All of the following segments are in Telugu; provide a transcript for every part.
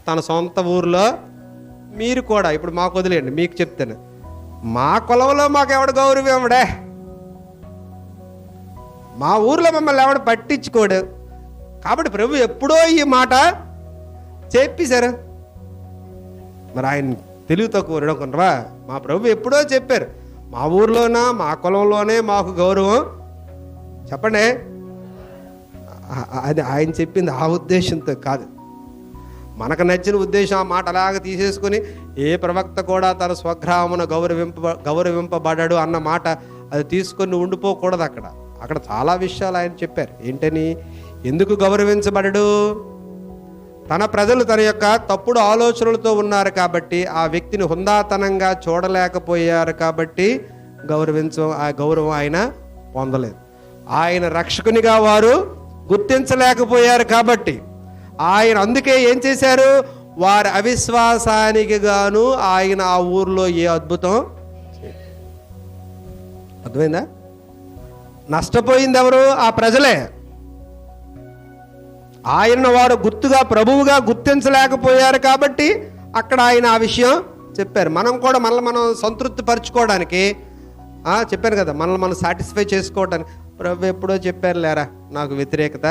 తన సొంత ఊర్లో మీరు కూడా, ఇప్పుడు మాకు వదిలేయండి, మీకు చెప్తాను, మా కులంలో మాకు ఎవడు గౌరవం ఇవ్వడే, మా ఊర్లో మమ్మల్ని ఎవడు పట్టించుకోడు. కాబట్టి ప్రభు ఎప్పుడో ఈ మాట చెప్పేశారు. మరి ఆయన తెలివి తక్కువ అనుకుంటారా? మా ప్రభు ఎప్పుడో చెప్పారు, మా ఊర్లోనా మా కులంలోనే మాకు గౌరవం. చెప్పండి, అది ఆయన చెప్పింది ఆ ఉద్దేశంతో కాదు, మనకు నచ్చిన ఉద్దేశం. ఆ మాట అలాగ తీసేసుకుని ఏ ప్రవక్త కూడా తన స్వగ్రామమున గౌరవింపబడ్డాడు అన్న మాట అది తీసుకొని ఉండిపోకూడదు. అక్కడ చాలా విషయాలు ఆయన చెప్పారు. ఏంటని, ఎందుకు గౌరవించబడడు? తన ప్రజలు తన యొక్క తప్పుడు ఆలోచనలతో ఉన్నారు కాబట్టి, ఆ వ్యక్తిని హుందాతనంగా చూడలేకపోయారు కాబట్టి ఆ గౌరవం ఆయన పొందలేదు. ఆయన రక్షకునిగా వారు గుర్తించలేకపోయారు కాబట్టి ఆయన అందుకే ఏం చేశారు? వారి అవిశ్వాసానికి గాను ఆయన ఆ ఊర్లో ఏ అద్భుతం. అర్థమైందా? నష్టపోయింది ఎవరు? ఆ ప్రజలే. ఆయన వారు గుర్తుగా ప్రభువుగా గుర్తించలేకపోయారు కాబట్టి అక్కడ ఆయన ఆ విషయం చెప్పారు. మనం కూడా మనం సంతృప్తి పరచుకోవడానికి చెప్పాను కదా, మనం సాటిస్ఫై చేసుకోవడానికి ప్రభు ఎప్పుడో చెప్పారు లేరా నాకు వ్యతిరేకత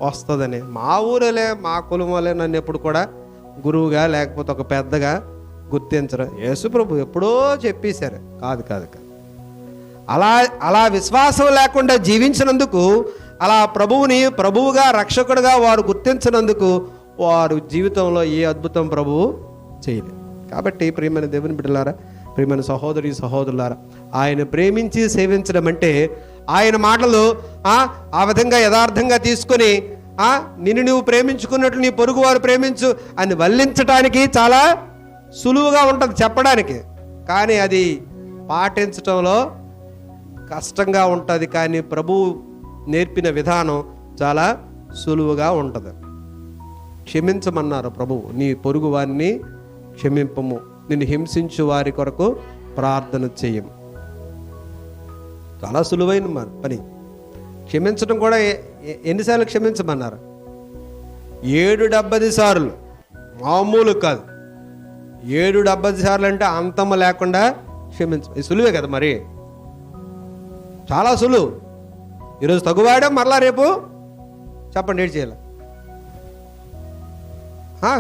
వస్తుందని. మా ఊరేలే మా కులం వాళ్ళే నన్ను ఎప్పుడు కూడా గురువుగా లేకపోతే ఒక పెద్దగా గుర్తించరు. యేసు ప్రభు ఎప్పుడో చెప్పేశారు. కాదు అలా విశ్వాసం లేకుండా జీవించినందుకు, అలా ప్రభువుగా రక్షకుడుగా వారు గుర్తించినందుకు వారు జీవితంలో ఏ అద్భుతం ప్రభువు చేయలేదు. కాబట్టి ప్రియమైన దేవుని బిడ్డలారా, ప్రియమైన సహోదరులారా, ఆయన ప్రేమించి సేవించడం అంటే ఆయన మాటలు ఆ విధంగా యథార్థంగా తీసుకొని నిన్ను నువ్వు ప్రేమించుకున్నట్లు నీ పొరుగు వారు ప్రేమించు అని వల్లించడానికి చాలా సులువుగా ఉంటుంది చెప్పడానికి, కానీ అది పాటించటంలో కష్టంగా ఉంటుంది. కానీ ప్రభువు నేర్పిన విధానం చాలా సులువుగా ఉంటుంది. క్షమించమన్నారు ప్రభువు, నీ పొరుగు వారిని క్షమింపము, నిన్ను హింసించు వారి కొరకు ప్రార్థన చేయము. చాలా సులువైన పని. క్షమించడం కూడా ఎన్నిసార్లు క్షమించమన్నారు? 770 సార్లు. మామూలు కాదు. 770 సార్లు అంటే అంతము లేకుండా క్షమించ సులువే కదా మరి, చాలా సులువు. ఈరోజు తగువాయడం మరలా రేపు చెప్పండి ఏడు చేయాలి,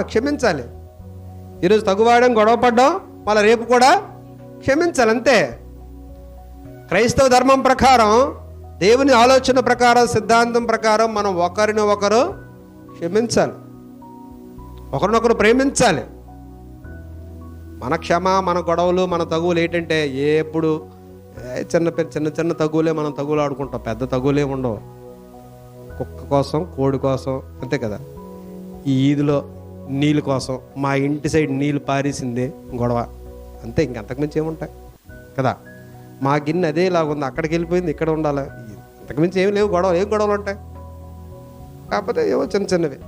క్షమించాలి. ఈరోజు తగువాయడం గొడవపడ్డం మళ్ళీ రేపు కూడా క్షమించాలి, అంతే. క్రైస్తవ ధర్మం ప్రకారం, దేవుని ఆలోచన ప్రకారం, సిద్ధాంతం ప్రకారం మనం ఒకరిని ఒకరు క్షమించాలి, ఒకరినొకరు ప్రేమించాలి. మన గొడవలు మన తగువులు ఏంటంటే ఎప్పుడు చిన్న తగువులే మనం తగువులు ఆడుకుంటాం, పెద్ద తగువులే ఉండవు. కుక్క కోసం, కోడి కోసం, అంతే కదా. ఈ ఈదులో నీళ్ళ కోసం మా ఇంటి సైడ్ నీళ్ళు పారేసిందే గొడవ, అంతే. ఇంకంతకుమించి ఏముంటాయి కదా. మా గిన్నె అదే ఇలాగుంది, అక్కడికి వెళ్ళిపోయింది, ఇక్కడ ఉండాలి, అంతకుమించి ఏమి లేవు గొడవలు. ఏం గొడవలు ఉంటాయి? కాకపోతే ఏవో చిన్నవి.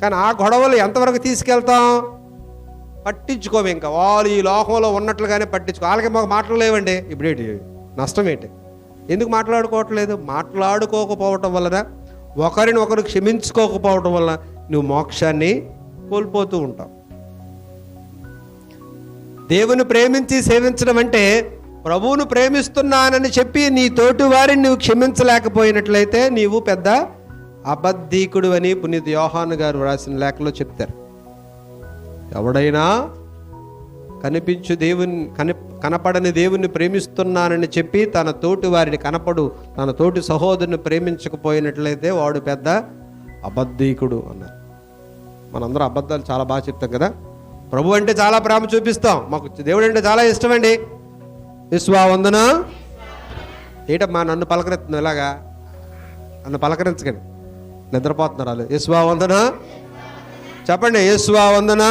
కానీ ఆ గొడవలు ఎంతవరకు తీసుకెళ్తాం? పట్టించుకోము. ఇంకా వాళ్ళు ఈ లోకంలో ఉన్నట్లుగానే పట్టించుకో. వాళ్ళకి మాకు మాటలు లేవండి. ఇప్పుడేంటి నష్టం ఏంటి? ఎందుకు మాట్లాడుకోవట్లేదు? మాట్లాడుకోకపోవటం వలన, ఒకరిని ఒకరు క్షమించుకోకపోవటం వలన నువ్వు మోక్షాన్ని కోల్పోతూ ఉంటావు. దేవుని ప్రేమించి సేవించడం అంటే ప్రభువును ప్రేమిస్తున్నానని చెప్పి నీ తోటి వారిని నువ్వు క్షమించలేకపోయినట్లయితే నీవు పెద్ద అబద్ధీకుడు అని పునీత యోహాను గారు రాసిన లేఖలో చెప్తారు. ఎవడైనా కనపడని దేవుణ్ణి ప్రేమిస్తున్నానని చెప్పి తన తోటి వారిని తన తోటి సహోదరుని ప్రేమించకపోయినట్లయితే వాడు పెద్ద అబద్ధీకుడు అన్నారు. మనందరం అబద్ధాలు చాలా బాగా చెప్తాం కదా. ప్రభు అంటే చాలా ప్రేమ చూపిస్తాం, మాకు దేవుడు అంటే చాలా ఇష్టమండి. విశ్వావందన ఏంటమ్మా నన్ను పలకరిస్తుంది ఇలాగా? నన్ను పలకరించకండి, నిద్రపోతున్నారు వాళ్ళు. విశ్వావందన చెప్పండి. విశ్వావందన.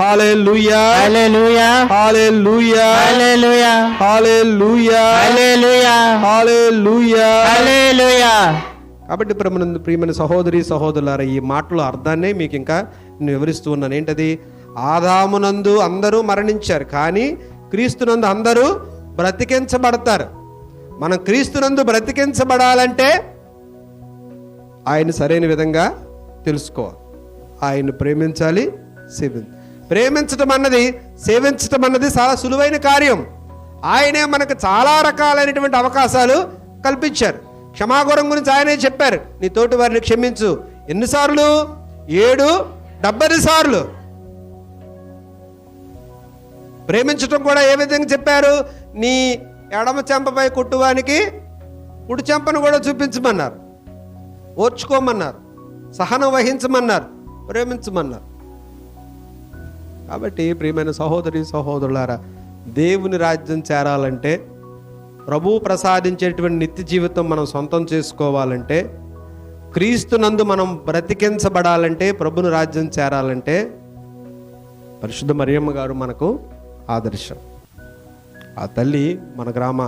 హల్లెలూయా, హల్లెలూయా, హల్లెలూయా, హల్లెలూయా, హల్లెలూయా, హల్లెలూయా, హల్లెలూయా, హల్లెలూయా. కాబట్టి ప్రియమైన సహోదరులారా, ఈ మాటల అర్థాన్ని మీకు ఇంకా నేను వివరిస్తూ ఉన్నాను. ఏంటది? ఆదామునందు అందరూ మరణించారు, కానీ క్రీస్తునందు అందరూ బ్రతికించబడతారు. మనం క్రీస్తునందు బ్రతికించబడాలంటే ఆయన సరైన విధంగా తెలుసుకోవాలి. ఆయన్ని ప్రేమించాలి, ప్రేమించటం అన్నది, సేవించటం అన్నది చాలా సులువైన కార్యం. ఆయనే మనకు చాలా రకాలైనటువంటి అవకాశాలు కల్పించారు. క్షమాగుణం గురించి ఆయనే చెప్పారు, నీ తోటి వారిని క్షమించు. ఎన్నిసార్లు? 70 సార్లు. ప్రేమించటం కూడా ఏ విధంగా చెప్పారు? నీ ఎడమ చెంపపై కొట్టువానికి కుడి చెంపను కూడా చూపించమన్నారు, ఓర్చుకోమన్నారు, సహనం వహించమన్నారు, ప్రేమించమన్నారు. కాబట్టి ప్రియమైన సహోదరి సహోదరులారా, దేవుని రాజ్యం చేరాలంటే, ప్రభువు ప్రసాదించేటువంటి నిత్య జీవితం మనం సొంతం చేసుకోవాలంటే, క్రీస్తునందు మనం బ్రతికించబడాలంటే, ప్రభుని రాజ్యం చేరాలంటే పరిశుద్ధ మరియమ్మ గారు మనకు ఆదర్శం. ఆ తల్లి మన గ్రామ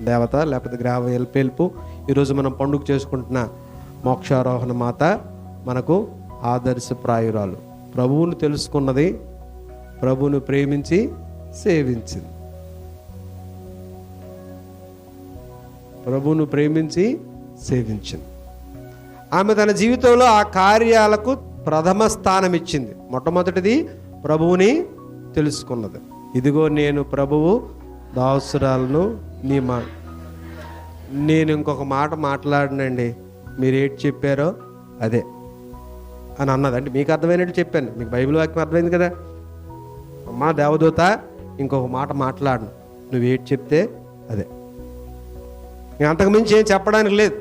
దేవత, లేకపోతే గ్రామ ఎల్పేల్పు. ఈరోజు మనం పండుగ చేసుకుంటున్న మోక్షారోహణ మాత మనకు ఆదర్శప్రాయురాలు. ప్రభువును తెలుసుకున్నది, ప్రభువును ప్రేమించి సేవించింది. ప్రభువును ప్రేమించి సేవించింది. ఆమె తన జీవితంలో ఆ కార్యాలకు ప్రథమ స్థానం ఇచ్చింది. మొట్టమొదటిది ప్రభువుని తెలుసుకున్నది. ఇదిగో నేను ప్రభువు దాసురాలను, నేను ఇంకొక మాట మాట్లాడనండి, మీరు ఏంటి చెప్పారో అదే అని అన్నది. అంటే మీకు అర్థమైనట్టు చెప్పాను, మీకు బైబిల్ వాక్యం అర్థమైంది కదా. అమ్మా దేవదూత, ఇంకొక మాట మాట్లాడను, నువ్వేటి చెప్తే అదే, నేను అంతకుమించి ఏం చెప్పడానికి లేదు.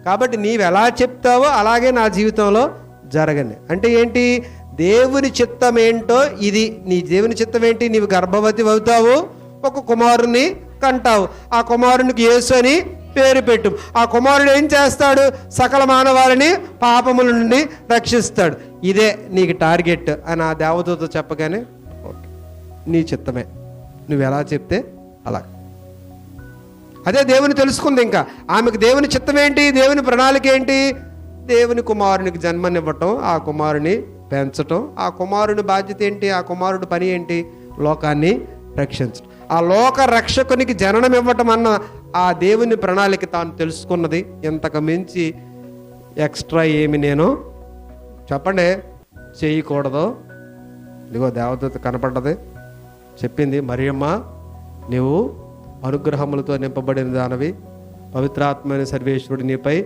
కాబట్టి నీవు ఎలా చెప్తావో అలాగే నా జీవితంలో జరగండి. అంటే ఏంటి? దేవుని చిత్తం ఏంటో ఇది. నీ దేవుని చిత్తం ఏంటి? నీవు గర్భవతి అవుతావు, ఒక కుమారుని కంటావు, ఆ కుమారునికి యేసు అని పేరు పెట్టు. ఆ కుమారుడు ఏం చేస్తాడు? సకల మానవాళిని పాపముల నుండి రక్షిస్తాడు. ఇదే నీకు టార్గెట్ అని ఆ దేవదూత చెప్పగానే, ఓకే నీ చిత్తమే, నువ్వు ఎలా చెప్తే అలా. అదే దేవుని తెలుసుకుంది. ఇంకా ఆమెకు దేవుని చిత్తం ఏంటి? దేవుని ప్రణాళిక ఏంటి? దేవుని కుమారునికి జన్మనివ్వటం, ఆ కుమారుని పెంచటం. ఆ కుమారుని బాధ్యత ఏంటి? ఆ కుమారుడి పని ఏంటి? లోకాన్ని రక్షించడం. ఆ లోక రక్షకునికి జననం ఇవ్వటం అన్న ఆ దేవుని ప్రణాళిక తాను తెలుసుకున్నది. ఇంతకు మించి ఎక్స్ట్రా ఏమి నేను చెప్పండి చేయకూడదు. ఇదిగో దేవదూత కనపడ్డది, చెప్పింది, మరియమ్మ నీవు అనుగ్రహములతో నింపబడిన దానవి, పవిత్రాత్మైన సర్వేశ్వరుడు నీపై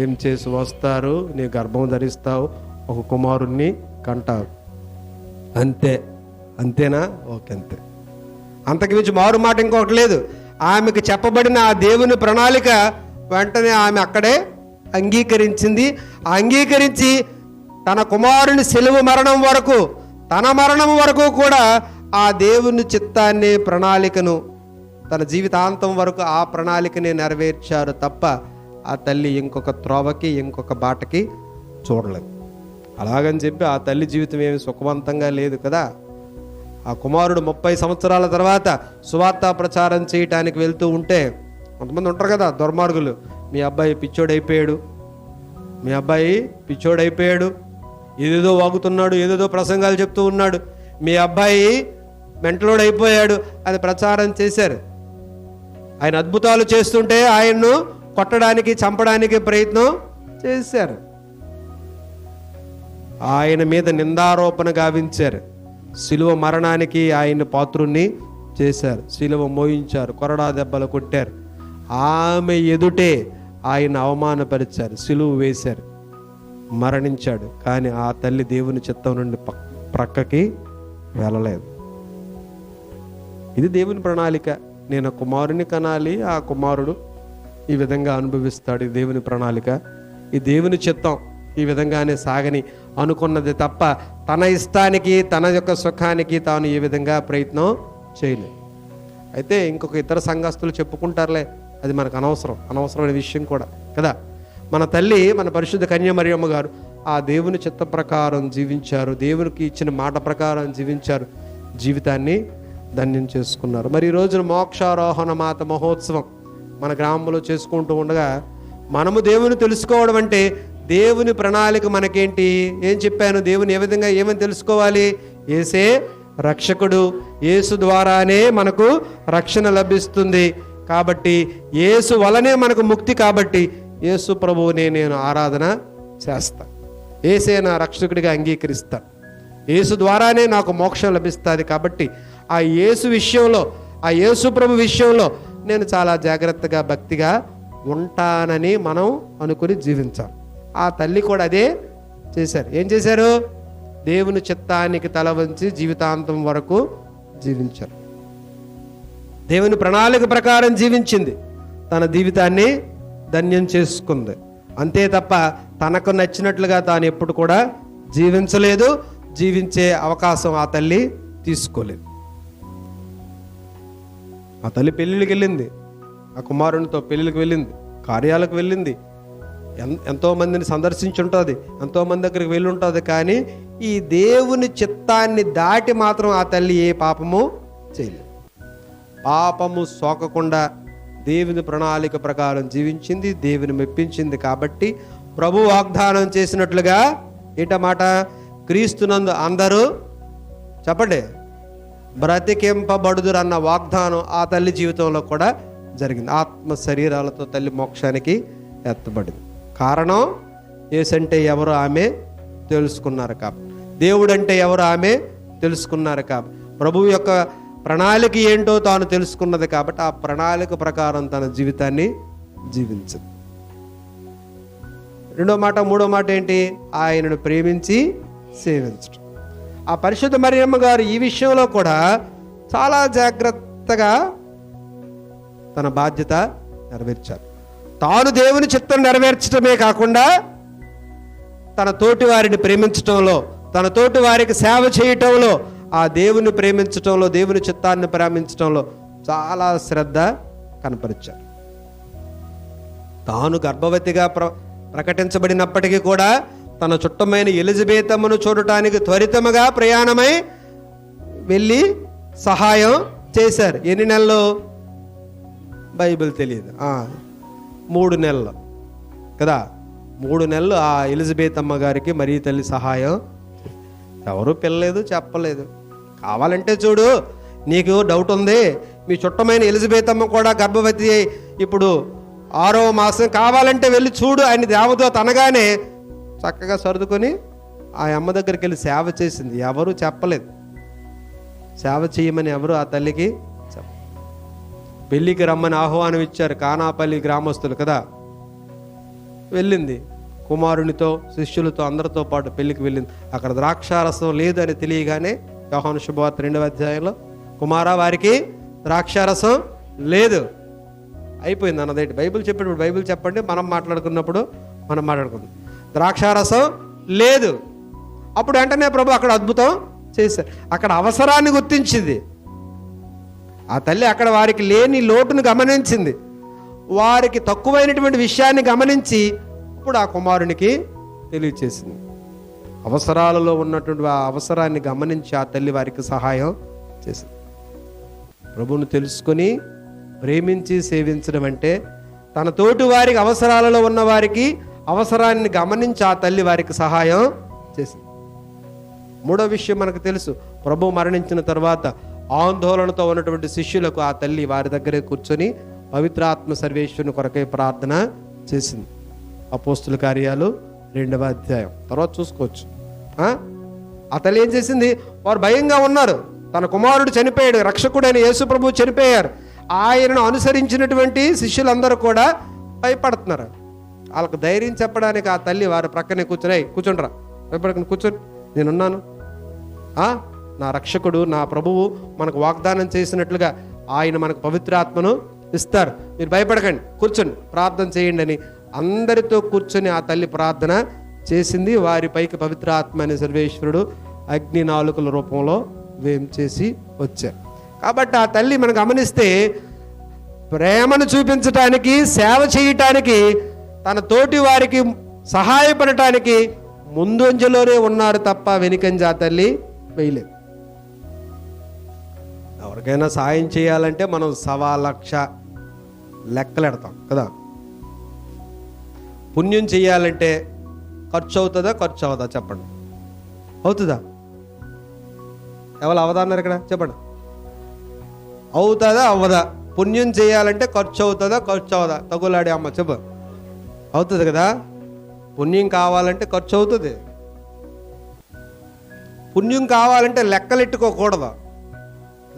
ఏం చేసి వస్తారు, నీ గర్భం ధరిస్తావు, ఒక కుమారుణ్ణి కంటావు. అంతే. అంతేనా? ఓకే, అంతే. అంతకు మించి మారు మాట ఇంకొకటి లేదు. ఆమెకు చెప్పబడిన ఆ దేవుని ప్రణాళిక వెంటనే ఆమె అక్కడే అంగీకరించింది. అంగీకరించి తన కుమారుని సిలువ మరణం వరకు, తన మరణం వరకు కూడా ఆ దేవుని చిత్తాన్ని, ప్రణాళికను, తన జీవితాంతం వరకు ఆ ప్రణాళికని నెరవేర్చారు తప్ప ఆ తల్లి ఇంకొక త్రోవకి, ఇంకొక బాటకి చూడలేదు. అలాగని చెప్పి ఆ తల్లి జీవితం ఏమి సుఖవంతంగా లేదు కదా. ఆ కుమారుడు 30 సంవత్సరాల తర్వాత సువార్త ప్రచారం చేయటానికి వెళ్తూ ఉంటే కొంతమంది ఉంటారు కదా దుర్మార్గులు, మీ అబ్బాయి పిచ్చోడైపోయాడు, ఏదేదో వాగుతున్నాడు, ఏదేదో ప్రసంగాలు చెప్తూ ఉన్నాడు, మీ అబ్బాయి మెంటలోడైపోయాడు అని ప్రచారం చేశారు. ఆయన అద్భుతాలు చేస్తుంటే ఆయన్ను కొట్టడానికి, చంపడానికి ప్రయత్నం చేశారు. ఆయన మీద నిందారోపణ గావించారు. శిలువ మరణానికి ఆయన పాత్రుణ్ణి చేశారు. శిలువ మోయించారు, కొరడా దెబ్బలు కొట్టారు. ఆమె ఎదుటే ఆయన అవమానపరిచారు, శిలువ వేశారు, మరణించాడు. కానీ ఆ తల్లి దేవుని చిత్తం నుండి ప్రక్కకి వెళ్ళలేదు. ఇది దేవుని ప్రణాళిక. నేను కుమారుని కనాలి, ఆ కుమారుడు ఈ విధంగా అనుభవిస్తాడు. ఈ దేవుని ప్రణాళిక, ఈ దేవుని చిత్తం ఈ విధంగానే సాగని అనుకున్నది తప్ప తన ఇష్టానికి, తన యొక్క సుఖానికి తాను ఏ విధంగా ప్రయత్నం చేయలేదు. అయితే ఇంకొక ఇతర సంఘస్థులు చెప్పుకుంటారులే, అది మనకు అనవసరమైన విషయం కూడా కదా. మన తల్లి, మన పరిశుద్ధ కన్య మరియమ్మ గారు ఆ దేవుని చిత్త ప్రకారం జీవించారు, దేవునికి ఇచ్చిన మాట ప్రకారం జీవించారు, జీవితాన్ని ధన్యం చేసుకున్నారు. మరి ఈ రోజున మోక్షారోహణ మాత మహోత్సవం మన గ్రామంలో చేసుకుంటూ ఉండగా మనము దేవుని తెలుసుకోవడం అంటే దేవుని ప్రణాళిక మనకేంటి? ఏం చెప్పాను? దేవుని ఏ విధంగా ఏమని తెలుసుకోవాలి? యేసే రక్షకుడు, యేసు ద్వారానే మనకు రక్షణ లభిస్తుంది. కాబట్టి యేసు వలనే మనకు ముక్తి. కాబట్టి యేసు ప్రభువునే నేను ఆరాధన చేస్తా. యేసే నా రక్షకుడిగా అంగీకరిస్తాను, యేసు ద్వారానే నాకు మోక్షం లభిస్తుంది. కాబట్టి ఆ యేసు విషయంలో, ఆ యేసు ప్రభు విషయంలో నేను చాలా జాగ్రత్తగా భక్తిగా ఉంటానని మనం అనుకుని జీవించాలి. ఆ తల్లి కూడా అదే చేశారు. ఏం చేశారు? దేవుని చిత్తానికి తల వంచి జీవితాంతం వరకు జీవించారు. దేవుని ప్రణాళిక ప్రకారం జీవించింది, తన జీవితాన్ని ధన్యం చేసుకుంది. అంతే తప్ప తనకు నచ్చినట్లుగా తాను ఎప్పుడు కూడా జీవించలేదు, జీవించే అవకాశం ఆ తల్లి తీసుకోలేదు. ఆ తల్లి పెళ్ళిళ్ళకి వెళ్ళింది, ఆ కుమారునితో పెళ్ళిళ్ళకి వెళ్ళింది, కార్యాలకు వెళ్ళింది, ఎంతోమందిని సందర్శించుంటుంది, ఎంతోమంది దగ్గరికి వెళ్ళి ఉంటుంది. కానీ ఈ దేవుని చిత్తాన్ని దాటి మాత్రం ఆ తల్లి ఏ పాపము చేయలేదు. పాపము సోకకుండా దేవుని ప్రణాళిక ప్రకారం జీవించింది, దేవుని మెప్పించింది. కాబట్టి ప్రభు వాగ్దానం చేసినట్లుగా ఏంటమాట, క్రీస్తునందు అందరూ చెప్పండి బ్రతికింపబడుదురు అన్న వాగ్దానం ఆ తల్లి జీవితంలో కూడా జరిగింది. ఆత్మ శరీరాలతో తల్లి మోక్షానికి ఎత్తబడింది. కారణం యేసంటే ఎవరు ఆమె తెలుసుకున్నారు కాబట్టి, దేవుడంటే ఎవరు ఆమె తెలుసుకున్నారు కాబట్టి, ప్రభువు యొక్క ప్రణాళిక ఏంటో తాను తెలుసుకున్నది కాబట్టి ఆ ప్రణాళిక ప్రకారం తన జీవితాన్ని జీవించింది. రెండో మాట, మూడో మాట ఏంటి? ఆయనను ప్రేమించి సేవించడం. ఆ పరిశుద్ధ మరియమ్మ గారు ఈ విషయంలో కూడా చాలా జాగ్రత్తగా తన బాధ్యత నెరవేర్చారు. తాను దేవుని చిత్తం నెరవేర్చడమే కాకుండా తన తోటి వారిని ప్రేమించటంలో, తన తోటి వారికి సేవ చేయటంలో, ఆ దేవుని ప్రేమించటంలో, దేవుని చిత్తాన్ని ప్రేమించటంలో చాలా శ్రద్ధ కనపరిచారు. తాను గర్భవతిగా ప్రకటించబడినప్పటికీ కూడా తన చుట్టమైన ఎలిజబెతమ్మను చూడటానికి త్వరితముగా ప్రయాణమై వెళ్ళి సహాయం చేశారు. ఎన్ని నెలలు? బైబిల్ తెలియదు, 3 నెలలు కదా. 3 నెలలు ఆ ఎలిజబెతమ్మ గారికి మరీ తల్లి సహాయం. ఎవరు పిల్లలేదు, చెప్పలేదు. కావాలంటే చూడు, నీకు డౌట్ ఉంది, మీ చుట్టమైన ఎలిజబెతమ్మ కూడా గర్భవతి ఇప్పుడు 6వ మాసం, కావాలంటే వెళ్ళి చూడు అని దేవదూత అనగానే చక్కగా సర్దుకొని ఆ అమ్మ దగ్గరికి వెళ్ళి సేవ చేసింది. ఎవరు చెప్పలేదు, సేవ చేయమని ఎవరు ఆ తల్లికి పెళ్ళికి రమ్మని ఆహ్వానం ఇచ్చారు కానాపల్లి గ్రామస్తులు కదా. వెళ్ళింది కుమారునితో, శిష్యులతో, అందరితో పాటు పెళ్ళికి వెళ్ళింది. అక్కడ ద్రాక్షారసం లేదు అని తెలియగానే యోహాను శుభవార్త 2వ అధ్యాయంలో, కుమారా వారికి ద్రాక్షారసం లేదు, అయిపోయింది అన్నదేంటి? బైబిల్ చెప్పేటప్పుడు బైబిల్ చెప్పండి, మనం మాట్లాడుకున్నప్పుడు మనం మాట్లాడుకుందాం. ద్రాక్షారసం లేదు. అప్పుడు వెంటనే ప్రభు అక్కడ అద్భుతం చేశారు. అక్కడ అవసరాన్ని గుర్తించింది ఆ తల్లి. అక్కడ వారికి లేని లోటును గమనించింది, వారికి తక్కువైనటువంటి విషయాన్ని గమనించి ఇప్పుడు ఆ కుమారునికి తెలియచేసింది. అవసరాలలో ఉన్నటువంటి ఆ అవసరాన్ని గమనించి ఆ తల్లి వారికి సహాయం చేసింది. ప్రభువును తెలుసుకొని ప్రేమించి సేవించడం అంటే తన తోటి వారికి, అవసరాలలో ఉన్న వారికి అవసరాన్ని గమనించి ఆ తల్లి వారికి సహాయం చేసింది. మూడో విషయం మనకు తెలుసు, ప్రభు మరణించిన తర్వాత ఆందోళనతో ఉన్నటువంటి శిష్యులకు ఆ తల్లి వారి దగ్గరే కూర్చొని పవిత్రాత్మ సర్వేశ్వరుని కొరకై ప్రార్థన చేసింది. అపోస్తుల కార్యాలు 2వ అధ్యాయం తర్వాత చూసుకోవచ్చు. ఆ తల్లి ఏం చేసింది? వారు భయంగా ఉన్నారు, తన కుమారుడు చనిపోయాడు, రక్షకుడైన యేసు ప్రభు చనిపోయారు. ఆయనను అనుసరించినటువంటి శిష్యులందరూ కూడా భయపడుతున్నారు. వాళ్ళకు ధైర్యం చెప్పడానికి ఆ తల్లి వారి ప్రక్కనే కూర్చోండిరా, భయపడకుండా కూర్చొని, నేనున్నాను, నా రక్షకుడు, నా ప్రభువు మనకు వాగ్దానం చేసినట్లుగా ఆయన మనకు పవిత్రాత్మను ఇస్తారు, మీరు భయపడకండి, కూర్చొని ప్రార్థన చేయండి అని అందరితో కూర్చొని ఆ తల్లి ప్రార్థన చేసింది. వారి పైకి పవిత్రాత్మ అనే సర్వేశ్వరుడు అగ్ని నాలుకల రూపంలో వేంచేసి వచ్చారు. కాబట్టి ఆ తల్లి మనం గమనిస్తే ప్రేమను చూపించటానికి, సేవ చేయటానికి, తన తోటి వారికి సహాయపడటానికి ముందంజలోనే ఉన్నారు తప్ప వెనుకంజ ఆ తల్లి వేయలేదు. ఎవరికైనా సాయం చేయాలంటే మనం 1,00,000 లెక్కలెడతాం కదా. పుణ్యం చేయాలంటే ఖర్చు అవుతుందా, ఖర్చు అవదా? చెప్పండి, అవుతుందా? ఎవరు అవదా అన్నారు ఇక్కడ? చెప్పండి, అవుతుందా అవ్వదా? పుణ్యం చేయాలంటే ఖర్చు అవుతుందా, ఖర్చు అవదా? తగులాడే అమ్మ చెప్పు, అవుతుంది కదా. పుణ్యం కావాలంటే ఖర్చు అవుతుంది, పుణ్యం కావాలంటే లెక్కలెట్టుకోకూడదు.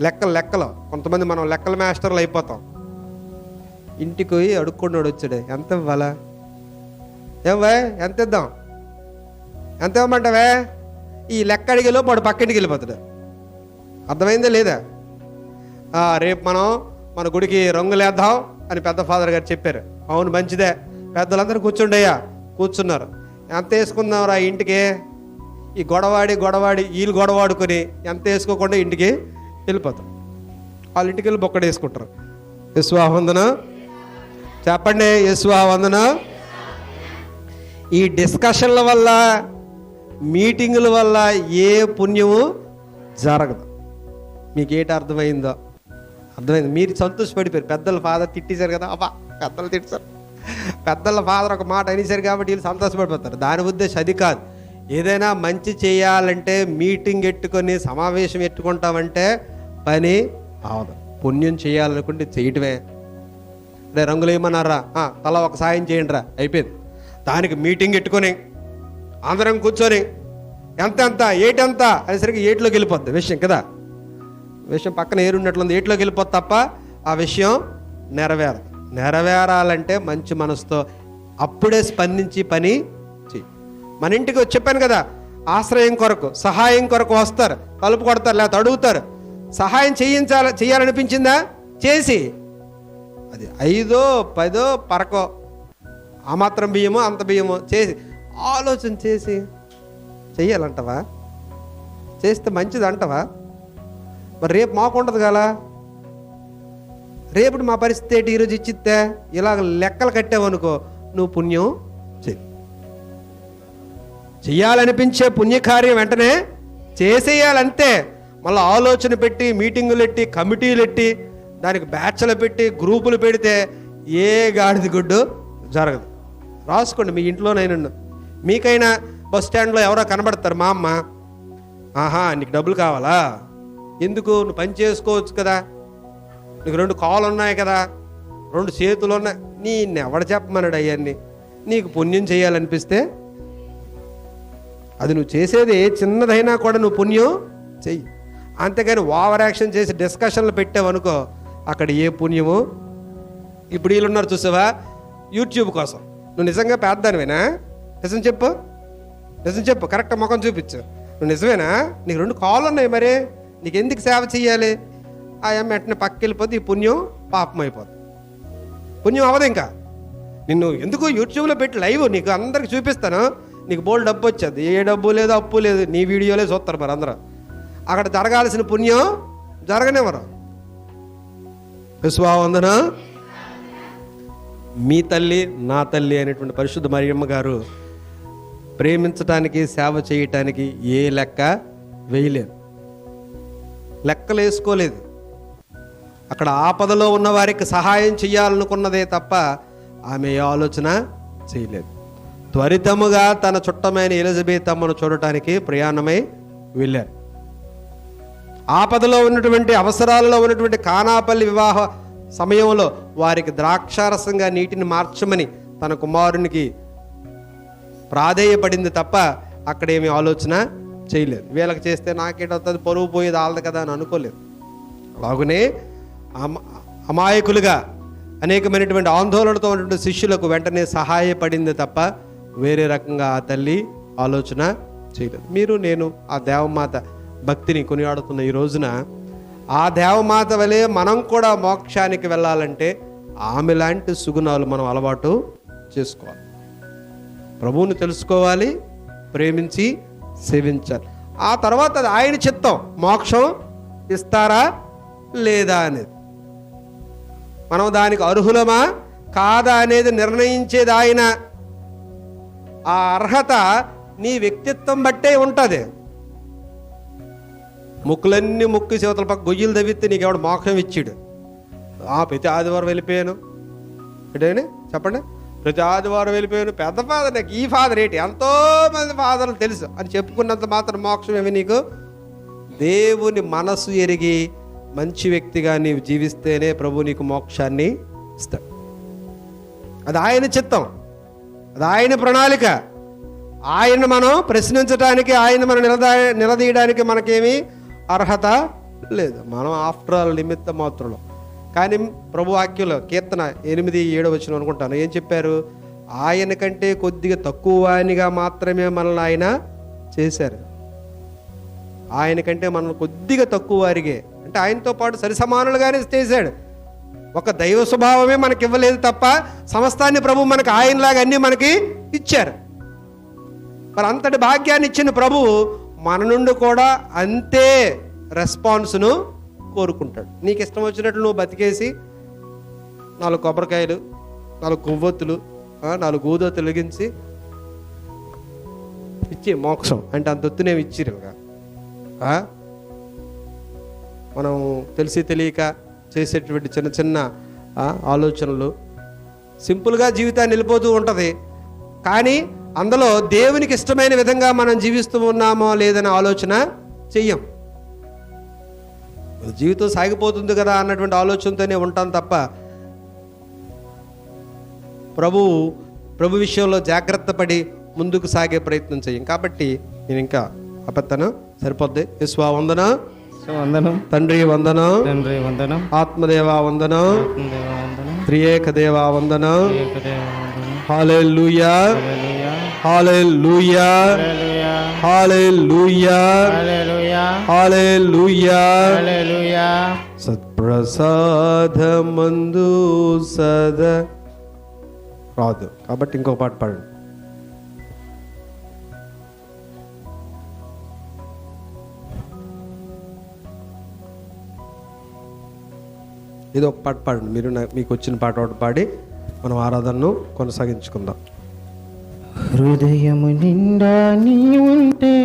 లెక్కలు కొంతమంది మనం లెక్కల మాస్టర్లు అయిపోతాం. ఇంటికి పోయి అడుక్కున్నాడు వచ్చాడే, ఎంత ఇవ్వాలా, ఏవే ఎంత ఇద్దాం, ఎంత ఇవ్వమంటావే, ఈ లెక్క అడిగేలో వాడు పక్కింటికి వెళ్ళిపోతాడు. అర్థమైందా లేదా? రేపు మన గుడికి రంగులేద్దాం అని పెద్ద ఫాదర్ గారు చెప్పారు. అవును మంచిదే, పెద్దలందరూ కూర్చుండయ్యా. కూర్చున్నారు. ఎంత వేసుకుందాం రా ఇంటికి, ఈ గొడవాడి వీళ్ళు గొడవాడుకొని ఎంత వేసుకోకుండా ఇంటికి వెళ్ళిపోతాం. వాళ్ళ ఇంటికి వెళ్ళి బొక్కడు వేసుకుంటారు. యెహోవావందన చెప్పండి, యెహోవావందన. ఈ డిస్కషన్ల వల్ల, మీటింగుల వల్ల ఏ పుణ్యము జరగదు. మీకు ఏంటి అర్థమైందో? అర్థమైంది. మీరు సంతోషపడిపోయారు. పెద్దల ఫాదర్ తిట్టేశారు కదా, అబ్బా పెద్దలు తిట్టారు, పెద్దల ఫాదర్ ఒక మాట అనేసారు కాబట్టి వీళ్ళు సంతోషపడిపోతారు. దాని ఉద్దేశం అది కాదు. ఏదైనా మంచి చేయాలంటే మీటింగ్ ఎట్టుకొని సమావేశం ఎట్టుకుంటామంటే పని అవదు. పుణ్యం చేయాలనుకుంటే చేయటమే. అదే రంగులు ఏమన్నారా, తలా ఒక సాయం చేయండి రా, అయిపోయింది. దానికి మీటింగ్ ఎట్టుకొని అందరం కూర్చొని ఎంత ఏటెంత అనేసరికి ఏట్లోకి వెళ్ళిపోద్ది విషయం కదా. విషయం పక్కన ఏరున్నట్లుంది, ఏట్లోకి వెళ్ళిపోద్ది తప్ప ఆ విషయం నెరవేరదు. నెరవేరాలంటే మంచి మనసుతో అప్పుడే స్పందించి పని చెయ్యి. మన ఇంటికి చెప్పాను కదా, ఆశ్రయం కొరకు సహాయం కొరకు వస్తారు, తలుపు కొడతారు, లేకపోతే అడుగుతారు. సహాయం చేయాలనిపించిందా చేసి, అది 5, 10 పరకో, ఆ మాత్రం బియ్యమో అంత బియ్యమో చేసి ఆలోచన చేసి చెయ్యాలంటవా? చేస్తే మంచిది అంటవా? మరి రేపు మాకుండదు కదా, రేపు మా పరిస్థితి ఏంటి, ఈరోజు ఇచ్చితే ఇలాగ లెక్కలు కట్టావనుకో, నువ్వు పుణ్యం చెయ్యాలనిపించే పుణ్యకార్యం వెంటనే చేసేయాలంతే. మళ్ళీ ఆలోచన పెట్టి, మీటింగులు పెట్టి, కమిటీలు పెట్టి, దానికి బ్యాచ్లు పెట్టి, గ్రూపులు పెడితే ఏ గాడిది గుడ్డు జరగదు. రాసుకోండి మీ ఇంట్లోనైనా. మీకైనా బస్ స్టాండ్లో ఎవరో కనబడతారు, మా అమ్మ, నీకు డబ్బులు కావాలా, ఎందుకు, నువ్వు పని చేసుకోవచ్చు కదా, నీకు 2 కాళ్ళు ఉన్నాయి కదా, 2 చేతులు ఉన్నాయి, ఎవడ చెప్పమన్నాడు అవన్నీ. నీకు పుణ్యం చేయాలనిపిస్తే అది నువ్వు చేసేది చిన్నదైనా కూడా నువ్వు పుణ్యం చెయ్యి. అంతేగాని ఓవర్ యాక్షన్ చేసి డిస్కషన్లు పెట్టావనుకో, అక్కడ ఏ పుణ్యము. ఇప్పుడు వీళ్ళు ఉన్నారు చూసావా, యూట్యూబ్ కోసం. నువ్వు నిజంగా పేద్దానివేనా? నిజం చెప్పు, కరెక్ట్ ముఖం చూపించు. నువ్వు నిజమేనా? నీకు 2 కాళ్ళు ఉన్నాయి, మరి నీకు ఎందుకు సేవ చేయాలి? ఆ అమ్మ వెంటనే పక్కకి వెళ్ళిపోతే ఈ పుణ్యం పాపం అయిపోతుంది. పుణ్యం అవ్వదు. ఇంకా నిన్ను ఎందుకు యూట్యూబ్లో పెట్టి లైవ్ నీకు అందరికి చూపిస్తాను, నీకు బోల్డ్ డబ్బు వచ్చేది. ఏ డబ్బు లేదు, అప్పు లేదు, నీ వీడియోలే చూస్తారు మరి అందరూ. అక్కడ జరగాల్సిన పుణ్యం జరగనివ్వరు. యెహోవావందన. మీ తల్లి నా తల్లి అనేటువంటి పరిశుద్ధ మరియమ్మ గారు ప్రేమించటానికి, సేవ చేయటానికి ఏ లెక్క వేయలేదు, లెక్కలు వేసుకోలేదు. అక్కడ ఆపదలో ఉన్న వారికి సహాయం చేయాలనుకున్నదే తప్ప ఆమె ఆలోచన చేయలేదు. త్వరితముగా తన చుట్టమైన ఎలిజబెత్ అమ్మను చూడటానికి ప్రయాణమై వెళ్ళారు. ఆపదలో ఉన్నటువంటి, అవసరాలలో ఉన్నటువంటి కానాపల్లి వివాహ సమయంలో వారికి ద్రాక్షారసంగా నీటిని మార్చమని తన కుమారునికి ప్రాధేయపడింది తప్ప అక్కడేమీ ఆలోచన చేయలేదు. వీళ్ళకి చేస్తే నాకేటవుతుంది, పరువు పోయేది ఆలదు కదా అని అనుకోలేదు. అలాగనే అమాయకులుగా అనేకమైనటువంటి ఆందోళనతో ఉన్నటువంటి శిష్యులకు వెంటనే సహాయపడింది తప్ప వేరే రకంగా ఆ తల్లి ఆలోచన చేయలేదు. మీరు నేను ఆ దేవమాత భక్తిని కొనియాడుతున్న ఈ రోజున ఆ దేవమాత వలె మనం కూడా మోక్షానికి వెళ్ళాలంటే ఆమె లాంటి సుగుణాలు మనం అలవాటు చేసుకోవాలి. ప్రభువుని తెలుసుకోవాలి, ప్రేమించి సేవించాలి. ఆ తర్వాత అది ఆయన చిత్తం, మోక్షం ఇస్తారా లేదా అనేది. మనం దానికి అర్హులమా కాదా అనేది నిర్ణయించేది ఆయన. ఆ అర్హత నీ వ్యక్తిత్వం బట్టే ఉంటుంది. ముక్కులన్నీ ముక్కు శివతల పక్క గొయ్యలు తవ్వితే నీకు ఎవడు మోక్షం ఇచ్చాడు? ప్రతి ఆదివారం వెళ్ళిపోయాను ఏంటండి చెప్పండి, ప్రతి ఆదివారం వెళ్ళిపోయాను, పెద్ద ఫాదర్, నాకు ఈ ఫాదర్ ఏంటి, ఎంతోమంది ఫాదర్లు తెలుసు అని చెప్పుకున్నంత మాత్రం మోక్షం ఏమి నీకు? దేవుని మనసు ఎరిగి మంచి వ్యక్తిగా నీవు జీవిస్తేనే ప్రభు నీకు మోక్షాన్ని ఇస్తాడు. అది ఆయన చిత్తం, అది ఆయన ప్రణాళిక. ఆయన మనం ప్రశ్నించడానికి, ఆయన మనం నిలదీయడానికి మనకేమీ అర్హత లేదు. మనం ఆఫ్టర్ ఆల్ నిమిత్త మాత్రులం. కానీ ప్రభు వాక్యంలో కీర్తన 8:7 అనుకుంటాను ఏం చెప్పారు? ఆయన కంటే కొద్దిగా తక్కువ వానిగా మాత్రమే మనల్ని ఆయన చేశారు. ఆయన కంటే మనల్ని కొద్దిగా తక్కువ వారిగే, అంటే ఆయనతో పాటు సరిసమానులుగానే చేశాడు. ఒక దైవ స్వభావమే మనకి ఇవ్వలేదు తప్ప సమస్తాన్ని ప్రభు మనకు ఆయనలాగా అన్నీ మనకి ఇచ్చారు. మరి అంతటి భాగ్యాన్ని ఇచ్చిన ప్రభు మన నుండి కూడా అంతే రెస్పాన్స్ను కోరుకుంటాడు. నీకు ఇష్టం వచ్చినట్లు నువ్వు బతికేసి 4 కొబ్బరికాయలు, 4 కొవ్వొత్తులు, 4 ఊదో తొలగించి ఇచ్చి మోక్షం అంటే అంత ఒత్తునేమి ఇచ్చిరుగా. మనం తెలిసి తెలియక చేసేటువంటి చిన్న చిన్న ఆలోచనలు సింపుల్గా జీవితాన్ని వెళ్ళిపోతూ ఉంటుంది. కానీ అందులో దేవునికి ఇష్టమైన విధంగా మనం జీవిస్తూ ఉన్నామో లేదనే ఆలోచన చెయ్యం. జీవితం సాగిపోతుంది కదా అన్నటువంటి ఆలోచనతోనే ఉంటాం తప్ప ప్రభు విషయంలో జాగ్రత్త పడి ముందుకు సాగే ప్రయత్నం చేయం. కాబట్టి నేను ఇంకా అపత్తను సరిపోద్ది. యేసువా వందనం, తండ్రి వందనం, ఆత్మదేవా వందనం, త్రియేక దేవా వందనం. హల్లెలూయా, హల్లెలూయా, హల్లెలూయా, హల్లెలూయా. సత్ప్రసాదమందు సదా రాదు. కాబట్టి ఇంకొక పాట పాడండి. ఇది ఒక పాట పాడండి. మీరు మీకు వచ్చిన పాట ఒకటి పాడి మనం ఆరాధనను కొనసాగించుకుందాం. హృదయము నిండా నీ ఉంటే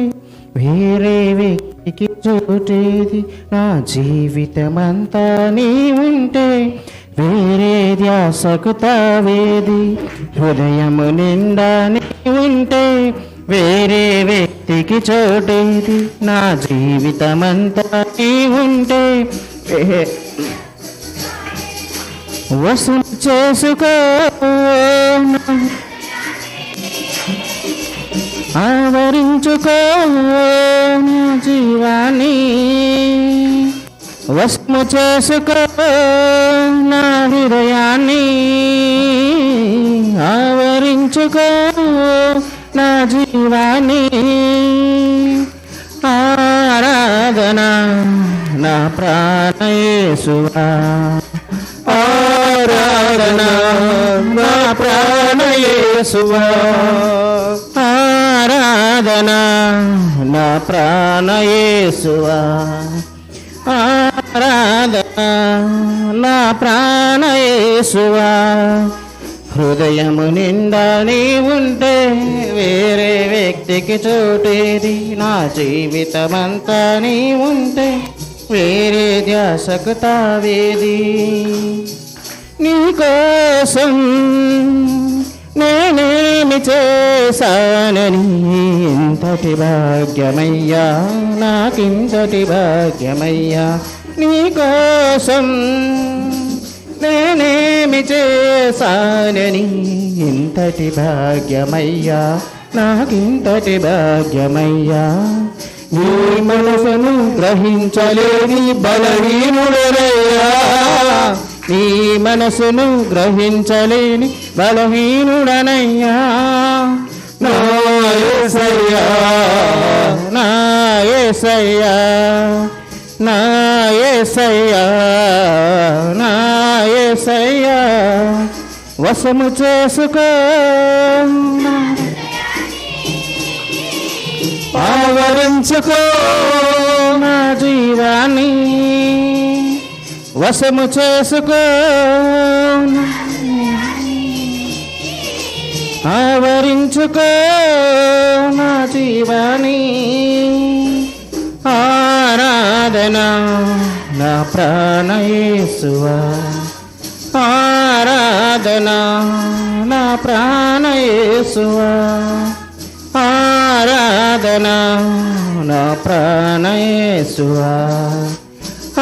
వేరే వ్యక్తికి చోటేది, నా జీవితమంతా నీ ఉంటే వేరే ధ్యాసకు తావేది. హృదయము నిండా నీ ఉంటే వేరే వ్యక్తికి చోటేది, నా జీవితమంతా నీ ఉంటే వసూలు చేసుకో ఆవరించుకో నా జీవాన్ని, వశము చేసుకో నా హృదయాన్ని, ఆవరించుకో నా జీవాన్ని. ఆరాధన నా ప్రాణ యేసువా, ఆరాధన నా ప్రాణ యేసువా, ఆరాధన నా ప్రాణ యేసువా, ఆరాధన నా ప్రాణ యేసువా. హృదయము నిండా నీ ఉంటే వేరే వ్యక్తికి చోటేది, నా జీవితమంతా నీ ఉంటే వేరే ధ్యాసకు తావేది. నీకోసం నేనేమి చేశానని ఇంతటి భాగ్యమయ్యా, నాకింతటి భాగ్యమయ్యా. నీకోసం నేనేమి చేశానని ఇంతటి భాగ్యమయ్యా, నాకింతటి భాగ్యమయ్యా. నీ మనసును గ్రహించలేని బలహీనుడనయ్యా, నీ మనసును గ్రహించలేని బలహీనుడనయ్యా. నా యేసయ్యా, నా యేసయ్యా, నా యేసయ్యా, నా యేసయ్యా. వశము చేసుకో ఆవరించుకో నా జీవాన్ని, వశము చేసుకో ఆవరించుకో నా జీవాన్ని. ఆరాధన నా ప్రాణ యేసువా, ఆరాధన నా ప్రాణ యేసువా, ఆరాధన నా ప్రాణ యేసువా,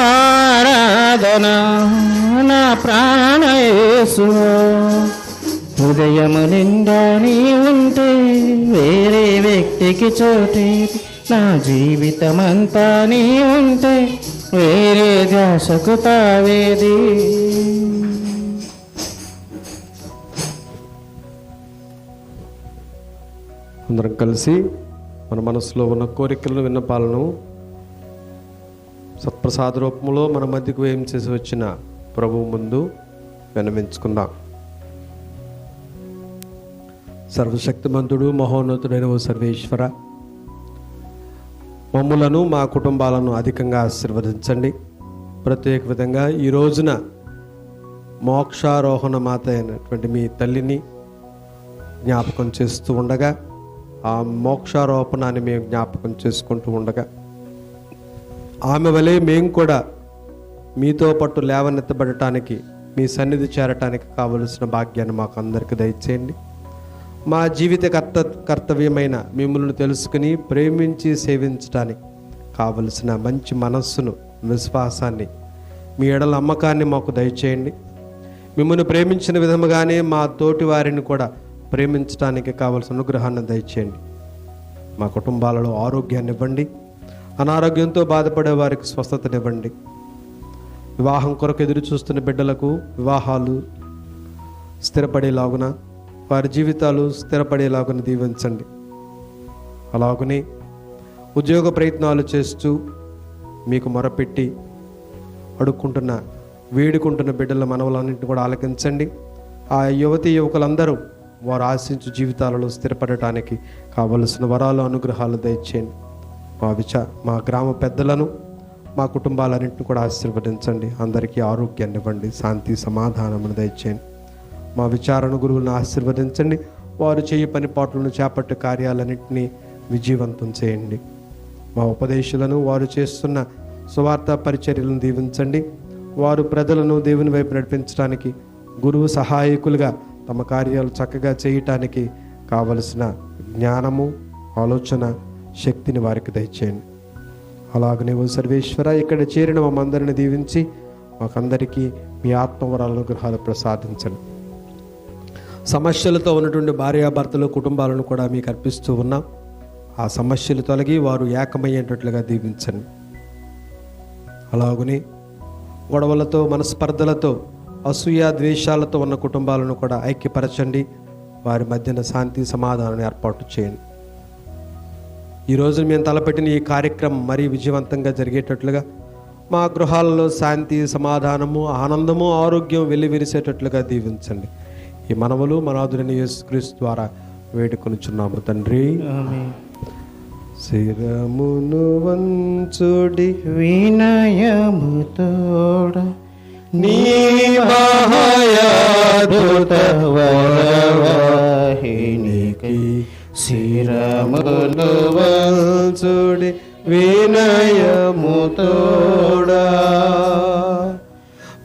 ఆరాధన నా ప్రాణ యేసువా. హృదయము నిండా నీ ఉంటే వేరే వ్యక్తికి చోటేది, నా జీవితమంతా నీ ఉంటే వేరే ధ్యాసకు తావేది. అందరం కలిసి మన మనసులో ఉన్న కోరికలను, విన్నపాలను సత్ప్రసాద రూపంలో మన మధ్యకు ఏం చేసి వచ్చిన ప్రభువు ముందు విన్నవించుకుందాం. సర్వశక్తిమంతుడు, మహోన్నతుడైన ఓ సర్వేశ్వర, మమ్ములను మా కుటుంబాలను అధికంగా ఆశీర్వదించండి. ప్రత్యేక విధంగా ఈ రోజున మోక్షారోహణ మాత అయినటువంటి మీ తల్లిని జ్ఞాపకం చేస్తూ ఉండగా, ఆ మోక్షారోపణాన్ని మేము జ్ఞాపకం చేసుకుంటూ ఉండగా, ఆమె వలె మేము కూడా మీతో పాటు లేవనెత్తబడటానికి, మీ సన్నిధి చేరటానికి కావలసిన భాగ్యాన్ని మాకు అందరికీ దయచేయండి. మా జీవిత కర్తవ్యమైన మిమ్మల్ని తెలుసుకుని ప్రేమించి సేవించడానికి కావలసిన మంచి మనస్సును, విశ్వాసాన్ని, మీ ఎడల నమ్మకాన్ని మాకు దయచేయండి. మిమ్మల్ని ప్రేమించిన విధముగానే మా తోటి వారిని కూడా ప్రేమించడానికి కావలసిన అనుగ్రహాన్ని దయచేయండి. మా కుటుంబాలలో ఆరోగ్యాన్ని ఇవ్వండి. అనారోగ్యంతో బాధపడే వారికి స్వస్థతనివ్వండి. వివాహం కొరకు ఎదురు చూస్తున్న బిడ్డలకు వివాహాలు స్థిరపడేలాగున, వారి జీవితాలు స్థిరపడేలాగున దీవించండి. అలాగనే ఉద్యోగ ప్రయత్నాలు చేస్తూ మీకు మొరపెట్టి అడుక్కుంటున్న, వేడుకుంటున్న బిడ్డల మనవలన్నింటినీ కూడా ఆలకించండి. ఆ యువతీ యువకులందరూ వారు ఆశించు జీవితాలలో స్థిరపడటానికి కావలసిన వరాలు, అనుగ్రహాలు దయచేయండి. మా గ్రామ పెద్దలను, మా కుటుంబాలన్నింటినీ కూడా ఆశీర్వదించండి. అందరికీ ఆరోగ్యాన్ని ఇవ్వండి, శాంతి సమాధానమును దయచేయండి. మా విచారణ గురువులను ఆశీర్వదించండి. వారు చేయ పని పాటలను చేపట్టే కార్యాలన్నింటినీ విజయవంతం చేయండి. మా ఉపదేశులను, వారు చేస్తున్న సువార్త పరిచర్యలను దీవించండి. వారు ప్రజలను దేవుని వైపు నడిపించడానికి, గురువు సహాయకులుగా తమ కార్యాలు చక్కగా చేయటానికి కావలసిన జ్ఞానము, ఆలోచన, శక్తిని వారికి దయచేయండి. అలాగనే ఓ సర్వేశ్వర, ఇక్కడ చేరిన మమ్మందరిని దీవించి మాకందరికీ మీ ఆత్మవరాల అనుగ్రహాలు ప్రసాదించండి. సమస్యలతో ఉన్నటువంటి భార్యాభర్తలు, కుటుంబాలను కూడా మీకు అర్పిస్తూ ఉన్నాం. ఆ సమస్యలు తొలగి వారు ఏకమయ్యేటట్లుగా దీవించండి. అలాగనే గొడవలతో, మనస్పర్ధలతో, అసూయ ద్వేషాలతో ఉన్న కుటుంబాలను కూడా ఐక్యపరచండి. వారి మధ్యన శాంతి సమాధానాన్ని ఏర్పాటు చేయండి. ఈరోజు మేము తలపెట్టిన ఈ కార్యక్రమం మరీ విజయవంతంగా జరిగేటట్లుగా, మా గృహాలలో శాంతి, సమాధానము, ఆనందము, ఆరోగ్యం వెల్లివిరిసేటట్లుగా దీవించండి. ఈ మనవులు మనాదురైన యేసుక్రీస్తు ద్వారా వేడుకొనుచున్నాము తండ్రి. శిరమును వంచుడి వినయముతోడ నీ మహాయాద్భుత వరవాహినికి శిరమును వంచుడి వినయముతోడా.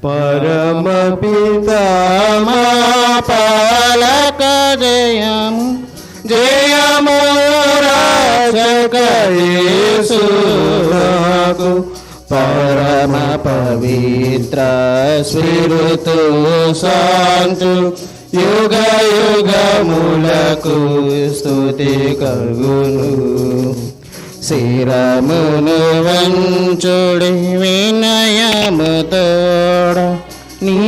పరమ పితా మా పాలక జయము జయము రక్షక యేసునాకు పరమ పవిత్ర స్ఫిరుతు శాంతు యుగ యుగములకు స్తుతి కలుగును. శిరమును వంచుడి వినయముతోడ నీ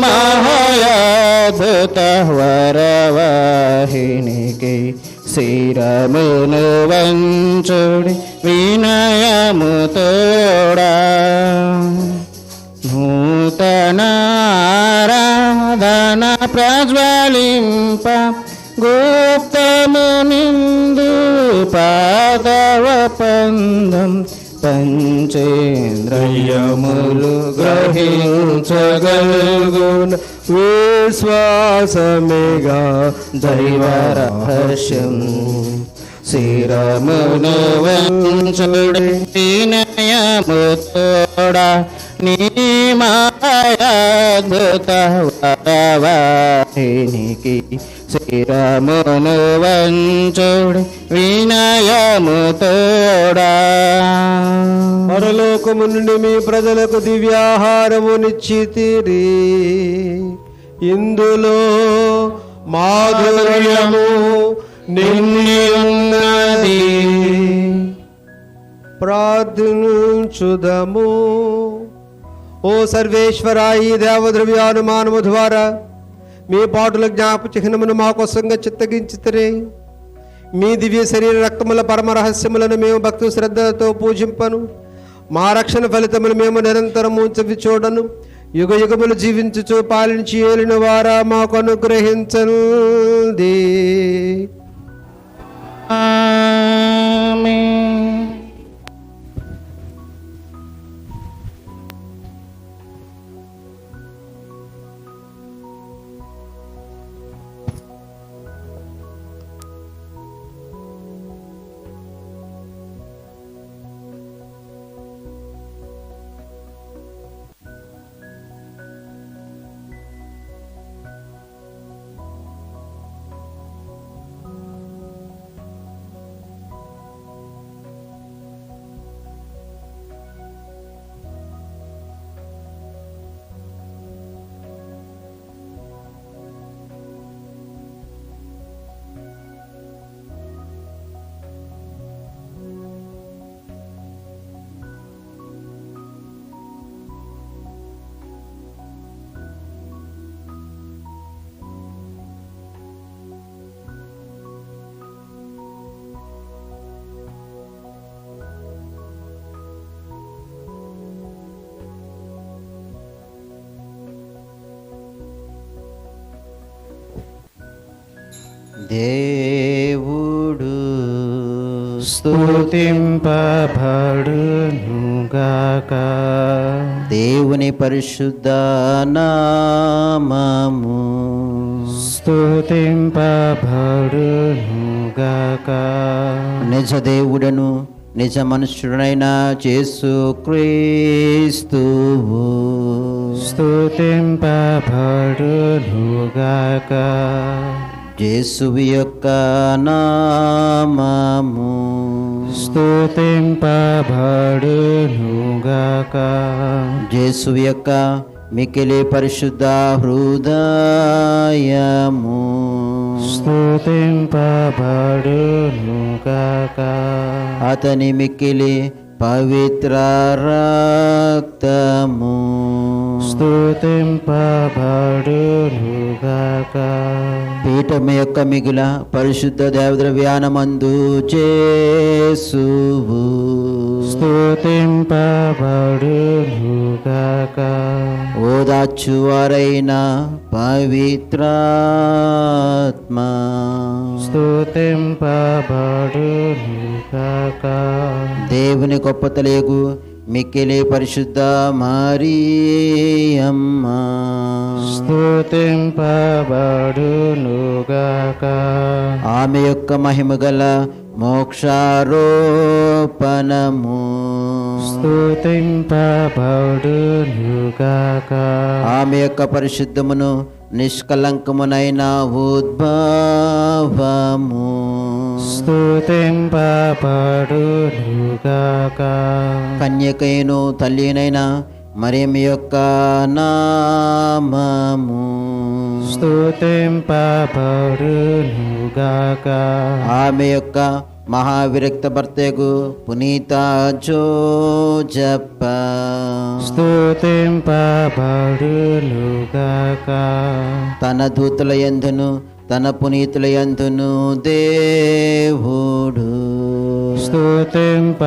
మహాయాద్భుత వరవాహినికి శిరమును వంచుడి వినయముతోడ. నూతన ఆరాధన ప్రజ్వలింప గుప్తము నిందు పాదవ పందం పంచేంద్రియములు గ్రహించగలుగున విశ్వాసమేగా దైవ రహస్యం. శిరమును వంచుడి వినయముతోడ నీ మాయాద్భుత వరవాహినికి శిరమును వంచుడి వినయముతోడా. పరలోకము నుండి మీ ప్రజలకు దివ్యాహారము నిశ్చితిరి. ఇందులో మాధుర్యము, నిండి ఉన్నది. ప్రార్థించుదము. ఓ సర్వేశ్వర, ఈ దేవద్రవ్యానుమానము ద్వారా మీ పాటుల జ్ఞాప చిహ్నమును మా కోసంగా చిత్తగించితిరే. మీ దివ్య శరీర రక్తముల పరమ రహస్యములను మేము భక్తి శ్రద్ధలతో పూజింపను. మా రక్షణ ఫలితములు మేము నిరంతరము చవి చూడను. యుగ యుగములు జీవించుచు పాలించి ఏలిన వారా మాకు అనుగ్రహించండి. ఆమేన్. దేవుడు స్తుతింపబడునుగాక. దేవుని పరిశుద్ధ నామము స్తుతింపబడునుగాక. నిజ దేవుడను నిజ మనుష్యుడైన యేసు క్రీస్తువు స్తుతింపబడునుగాక. యేసువి యొక్క నామము స్తుతింపబడునుగాక. యేసువి యొక్క మికిలి పరిశుద్ధ హృదయము స్తుతింపబడునుగాక. అతని మిక్కిలి పవిత్ర రక్తము స్తుతింపబడునుగాక. పీఠము యొక్క మిగుల పరిశుద్ధ దేవద్రవ్యానమందు యేసువు స్తుతింపబడునుగాక. ఓదార్చువారైన పవిత్రాత్మ స్తుతింపబడునుగాక. దేవుని గొప్ప తెలియగు మిక్కిలి పరిశుద్ధ మరియమ్మ స్తుతింపబడునుగాక. ఆమె యొక్క మహిమ గల మోక్షారోపణము స్తుతింపబడునుగాక. ఆమె యొక్క పరిశుద్ధమును నిష్కలంకమునైన ఉద్భవము స్తుతింపబడునుగాక. కన్యకైను తల్లినైన మరియమ్మ యొక్క నామము స్తుతింపబడునుగాక. ఆమె యొక్క మహావిరక్త భర్తకు పునీత జోజప్ప స్తుతింపబడునుగాక. తన దూతల యందును తన పునీతుల యందును దేవుడు స్తుతింపబడునుగాక.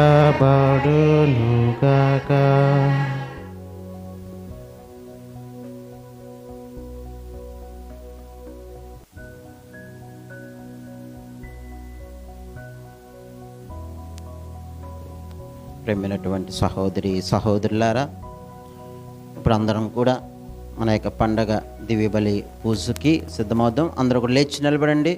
ప్రేమైనటువంటి సహోదరి సహోదరులారా, ఇప్పుడు అందరం కూడా మన యొక్క పండగ దివ్య బలి పూజకి సిద్ధమవుదాం. అందరూ కూడా లేచి నిలబడండి.